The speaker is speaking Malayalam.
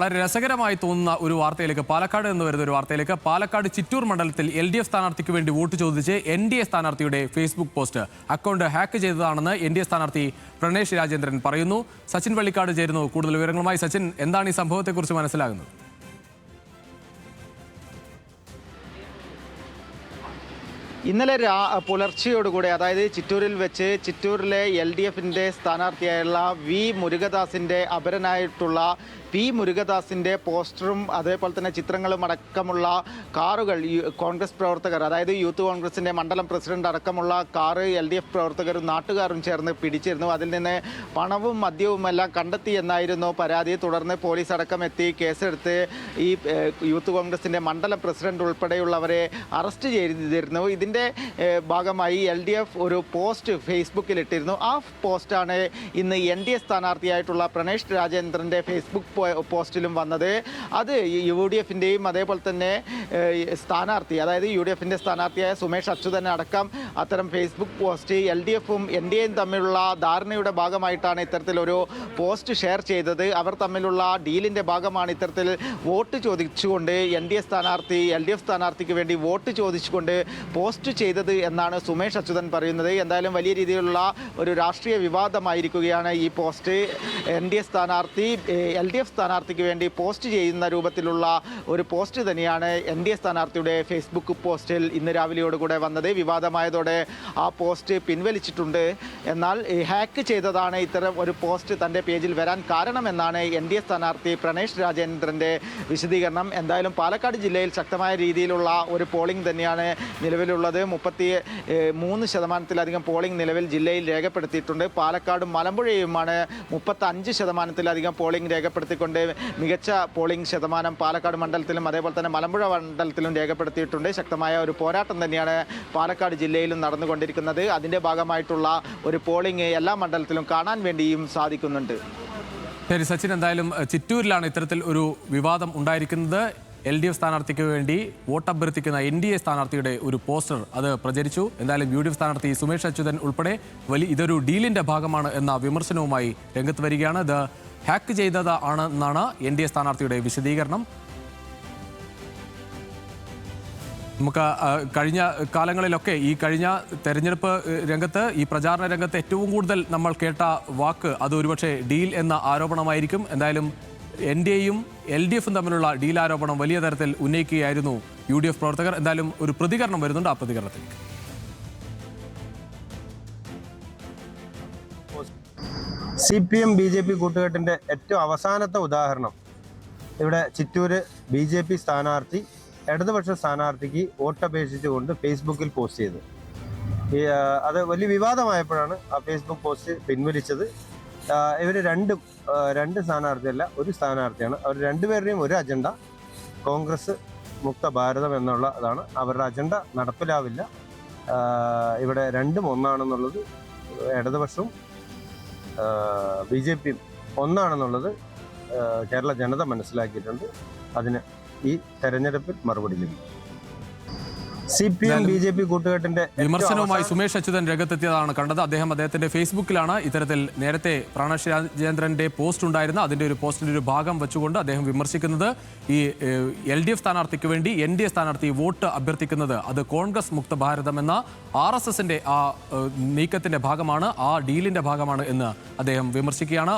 വളരെ രസകരമായി തോന്നുന്ന ഒരു വാർത്തയിലേക്ക്, പാലക്കാട് എന്ന് വരുന്ന ഒരു വാർത്തയിലേക്ക്. പാലക്കാട് ചിറ്റൂർ മണ്ഡലത്തിൽ LDF സ്ഥാനാർത്ഥിക്ക് വേണ്ടി വോട്ട് ചോദിച്ച് NDA സ്ഥാനാർത്ഥിയുടെ ഫേസ്ബുക്ക് പോസ്റ്റ് അക്കൗണ്ട് ഹാക്ക് ചെയ്തതാണെന്ന് NDA സ്ഥാനാർത്ഥി പ്രണേഷ് രാജേന്ദ്രൻ പറയുന്നു. സച്ചിൻ വള്ളിക്കാട് ചേരുന്നു കൂടുതൽ വിവരങ്ങളുമായി. സച്ചിൻ, എന്താണ് ഈ സംഭവത്തെക്കുറിച്ച് മനസ്സിലാകുന്നത്? ഇന്നലെ പുലർച്ചയോടുകൂടി, അതായത് ചിറ്റൂരിൽ വെച്ച് ചിറ്റൂരിലെ LDFിൻ്റെ സ്ഥാനാർത്ഥിയായുള്ള വി മുരുകദാസിൻ്റെ അപരനായിട്ടുള്ള പി മുരുകദാസിൻ്റെ പോസ്റ്ററും അതേപോലെ തന്നെ ചിത്രങ്ങളും അടക്കമുള്ള കാറുകൾ കോൺഗ്രസ് പ്രവർത്തകർ, അതായത് യൂത്ത് കോൺഗ്രസിൻ്റെ മണ്ഡലം പ്രസിഡന്റ് അടക്കമുള്ള കാറ് LDF പ്രവർത്തകരും നാട്ടുകാരും ചേർന്ന് പിടിച്ചിരുന്നു. അതിൽ നിന്ന് പണവും മദ്യവുമെല്ലാം കണ്ടെത്തി എന്നായിരുന്നു പരാതി. തുടർന്ന് പോലീസ് അടക്കം എത്തി കേസെടുത്ത് ഈ യൂത്ത് കോൺഗ്രസിൻ്റെ മണ്ഡലം പ്രസിഡന്റ് ഉൾപ്പെടെയുള്ളവരെ അറസ്റ്റ് ചെയ്തിരുന്നു. ഇതിൻ്റെ ഭാഗമായി LDF ഒരു പോസ്റ്റ് ഫേസ്ബുക്കിൽ ഇട്ടിരുന്നു. ആ പോസ്റ്റാണ് ഇന്ന് NDA സ്ഥാനാർത്ഥിയായിട്ടുള്ള പ്രണേഷ് രാജേന്ദ്രൻ്റെ ഫേസ്ബുക്ക് പോസ്റ്റിലും വന്നത്. അത് UDFിൻ്റെയും അതേപോലെ തന്നെ സ്ഥാനാർത്ഥി, അതായത് UDFിൻ്റെ സ്ഥാനാർത്ഥിയായ സുമേഷ് അച്യുതൻ അടക്കം അത്തരം ഫേസ്ബുക്ക് പോസ്റ്റ് LDFും NDAയും തമ്മിലുള്ള ധാരണയുടെ ഭാഗമായിട്ടാണ് ഇത്തരത്തിലൊരു പോസ്റ്റ് ഷെയർ ചെയ്തത്. അവർ തമ്മിലുള്ള ഡീലിൻ്റെ ഭാഗമാണ് ഇത്തരത്തിൽ വോട്ട് ചോദിച്ചുകൊണ്ട് LDF സ്ഥാനാർത്ഥിക്ക് വേണ്ടി വോട്ട് ചോദിച്ചുകൊണ്ട് പോസ്റ്റ് ചെയ്തത് എന്നാണ് സുമേഷ് അച്യുതൻ പറയുന്നത്. എന്തായാലും വലിയ രീതിയിലുള്ള ഒരു രാഷ്ട്രീയ വിവാദമായിരിക്കുകയാണ് ഈ പോസ്റ്റ്. LDF സ്ഥാനാർത്ഥിക്ക് വേണ്ടി പോസ്റ്റ് ചെയ്യുന്ന രൂപത്തിലുള്ള ഒരു പോസ്റ്റ് തന്നെയാണ് NDA സ്ഥാനാർത്ഥിയുടെ ഫേസ്ബുക്ക് പോസ്റ്റിൽ ഇന്ന് രാവിലെയോടുകൂടെ വന്നത്. വിവാദമായതോടെ ആ പോസ്റ്റ് പിൻവലിച്ചിട്ടുണ്ട്. എന്നാൽ ഹാക്ക് ചെയ്തതാണ് ഇത്തരം ഒരു പോസ്റ്റ് തൻ്റെ പേജിൽ വരാൻ കാരണമെന്നാണ് NDA സ്ഥാനാർത്ഥി പ്രണേഷ് രാജേന്ദ്രൻ്റെ വിശദീകരണം. എന്തായാലും പാലക്കാട് ജില്ലയിൽ ശക്തമായ രീതിയിലുള്ള ഒരു പോളിംഗ് തന്നെയാണ് നിലവിലുള്ളത്. 33% പോളിംഗ് നിലവിൽ ജില്ലയിൽ രേഖപ്പെടുത്തിയിട്ടുണ്ട്. പാലക്കാടും മലമ്പുഴയുമാണ് 35% പോളിംഗ് രേഖപ്പെടുത്തിക്കൊണ്ട് മികച്ച പോളിംഗ് ശതമാനം പാലക്കാട് മണ്ഡലത്തിലും അതേപോലെ തന്നെ മലമ്പുഴ മണ്ഡലത്തിലും രേഖപ്പെടുത്തിയിട്ടുണ്ട്. ശക്തമായ ഒരു പോരാട്ടം തന്നെയാണ് പാലക്കാട് ജില്ലയിലും നടന്നുകൊണ്ടിരിക്കുന്നത്. അതിൻ്റെ ഭാഗമായിട്ടുള്ള ഒരു പോളിംഗ് എല്ലാ മണ്ഡലത്തിലും കാണാൻ വേണ്ടിയും സാധിക്കുന്നുണ്ട്. ശരി സച്ചിൻ, എന്തായാലും ചിറ്റൂരിലാണ് ഇത്തരത്തിൽ ഒരു വിവാദം ഉണ്ടായിരിക്കുന്നത്. LDF സ്ഥാനാർത്ഥിക്ക് വേണ്ടി വോട്ട് അഭ്യർത്ഥിക്കുന്ന NDA സ്ഥാനാർത്ഥിയുടെ ഒരു പോസ്റ്റർ അത് പ്രചരിച്ചു. എന്തായാലും UDF സ്ഥാനാർത്ഥി സുമേഷ് അച്യുതൻ ഉൾപ്പെടെ ഇതൊരു ഡീലിന്റെ ഭാഗമാണ് എന്ന വിമർശനവുമായി രംഗത്ത് വരികയാണ്. ഇത് ഹാക്ക് ചെയ്തതാണെന്നാണ് NDA സ്ഥാനാർത്ഥിയുടെ വിശദീകരണം. നമുക്ക് കഴിഞ്ഞ കാലങ്ങളിലൊക്കെ ഈ കഴിഞ്ഞ തെരഞ്ഞെടുപ്പ് രംഗത്ത്, ഈ പ്രചാരണ രംഗത്ത് ഏറ്റവും കൂടുതൽ നമ്മൾ കേട്ട വാക്ക് അത് ഒരുപക്ഷെ ഡീൽ എന്ന ആരോപണമായിരിക്കും. എന്തായാലും NDAയും LDFും തമ്മിലുള്ള ഡീൽ ആരോപണം വലിയ തരത്തിൽ ഉന്നയിക്കുകയായിരുന്നു UDF പ്രവർത്തകർ. എന്തായാലും ഒരു പ്രതികരണം വരുന്നുണ്ട്. ആ പ്രതികരണത്തിലേക്ക് CPM BJP കൂട്ടുകെട്ടിൻ്റെ ഏറ്റവും അവസാനത്തെ ഉദാഹരണം ഇവിടെ ചിറ്റൂര് BJP സ്ഥാനാർത്ഥി ഇടതുപക്ഷ സ്ഥാനാർത്ഥിക്ക് വോട്ടപേക്ഷിച്ചുകൊണ്ട് ഫേസ്ബുക്കിൽ പോസ്റ്റ് ചെയ്തു. അത് വലിയ വിവാദമായപ്പോഴാണ് ആ ഫേസ്ബുക്ക് പോസ്റ്റ് പിൻവലിച്ചത്. ഇവർ രണ്ട് സ്ഥാനാർത്ഥിയല്ല, ഒരു സ്ഥാനാർത്ഥിയാണ്. അവർ രണ്ടുപേരുടെയും ഒരു അജണ്ട കോൺഗ്രസ് മുക്ത ഭാരതം എന്നുള്ളതാണ്. അവരുടെ അജണ്ട നടപ്പിലാവില്ല. ഇവിടെ രണ്ടും ഒന്നാണെന്നുള്ളത്, ഇടതുപക്ഷവും BJPയും ഒന്നാണെന്നുള്ളത് കേരള ജനത മനസ്സിലാക്കിയിട്ടുണ്ട്. അതിന് ഈ തെരഞ്ഞെടുപ്പിൽ മറുപടി ലഭിക്കും. CPM BJP കൂട്ടുകെട്ടിന്റെ വിമർശനവുമായി സുമേഷ് അച്യുതൻ രംഗത്തെത്തിയതാണ് കണ്ടത്. അദ്ദേഹത്തിന്റെ ഫേസ്ബുക്കിലാണ് ഇത്തരത്തിൽ നേരത്തെ പ്രണേഷ് രാജേന്ദ്രന്റെ പോസ്റ്റ് ഉണ്ടായിരുന്ന അതിന്റെ ഒരു പോസ്റ്റിന്റെ ഒരു ഭാഗം വെച്ചുകൊണ്ട് അദ്ദേഹം വിമർശിക്കുന്നത്. ഈ LDF സ്ഥാനാർത്ഥിക്ക് വേണ്ടി NDA സ്ഥാനാർത്ഥി വോട്ട് അഭ്യർത്ഥിക്കുന്നത് അത് കോൺഗ്രസ് മുക്ത ഭാരതം എന്ന RSSന്റെ ആ നീക്കത്തിന്റെ ഭാഗമാണ്, ആ ഡീലിന്റെ ഭാഗമാണ് എന്ന് അദ്ദേഹം വിമർശിക്കുകയാണ്.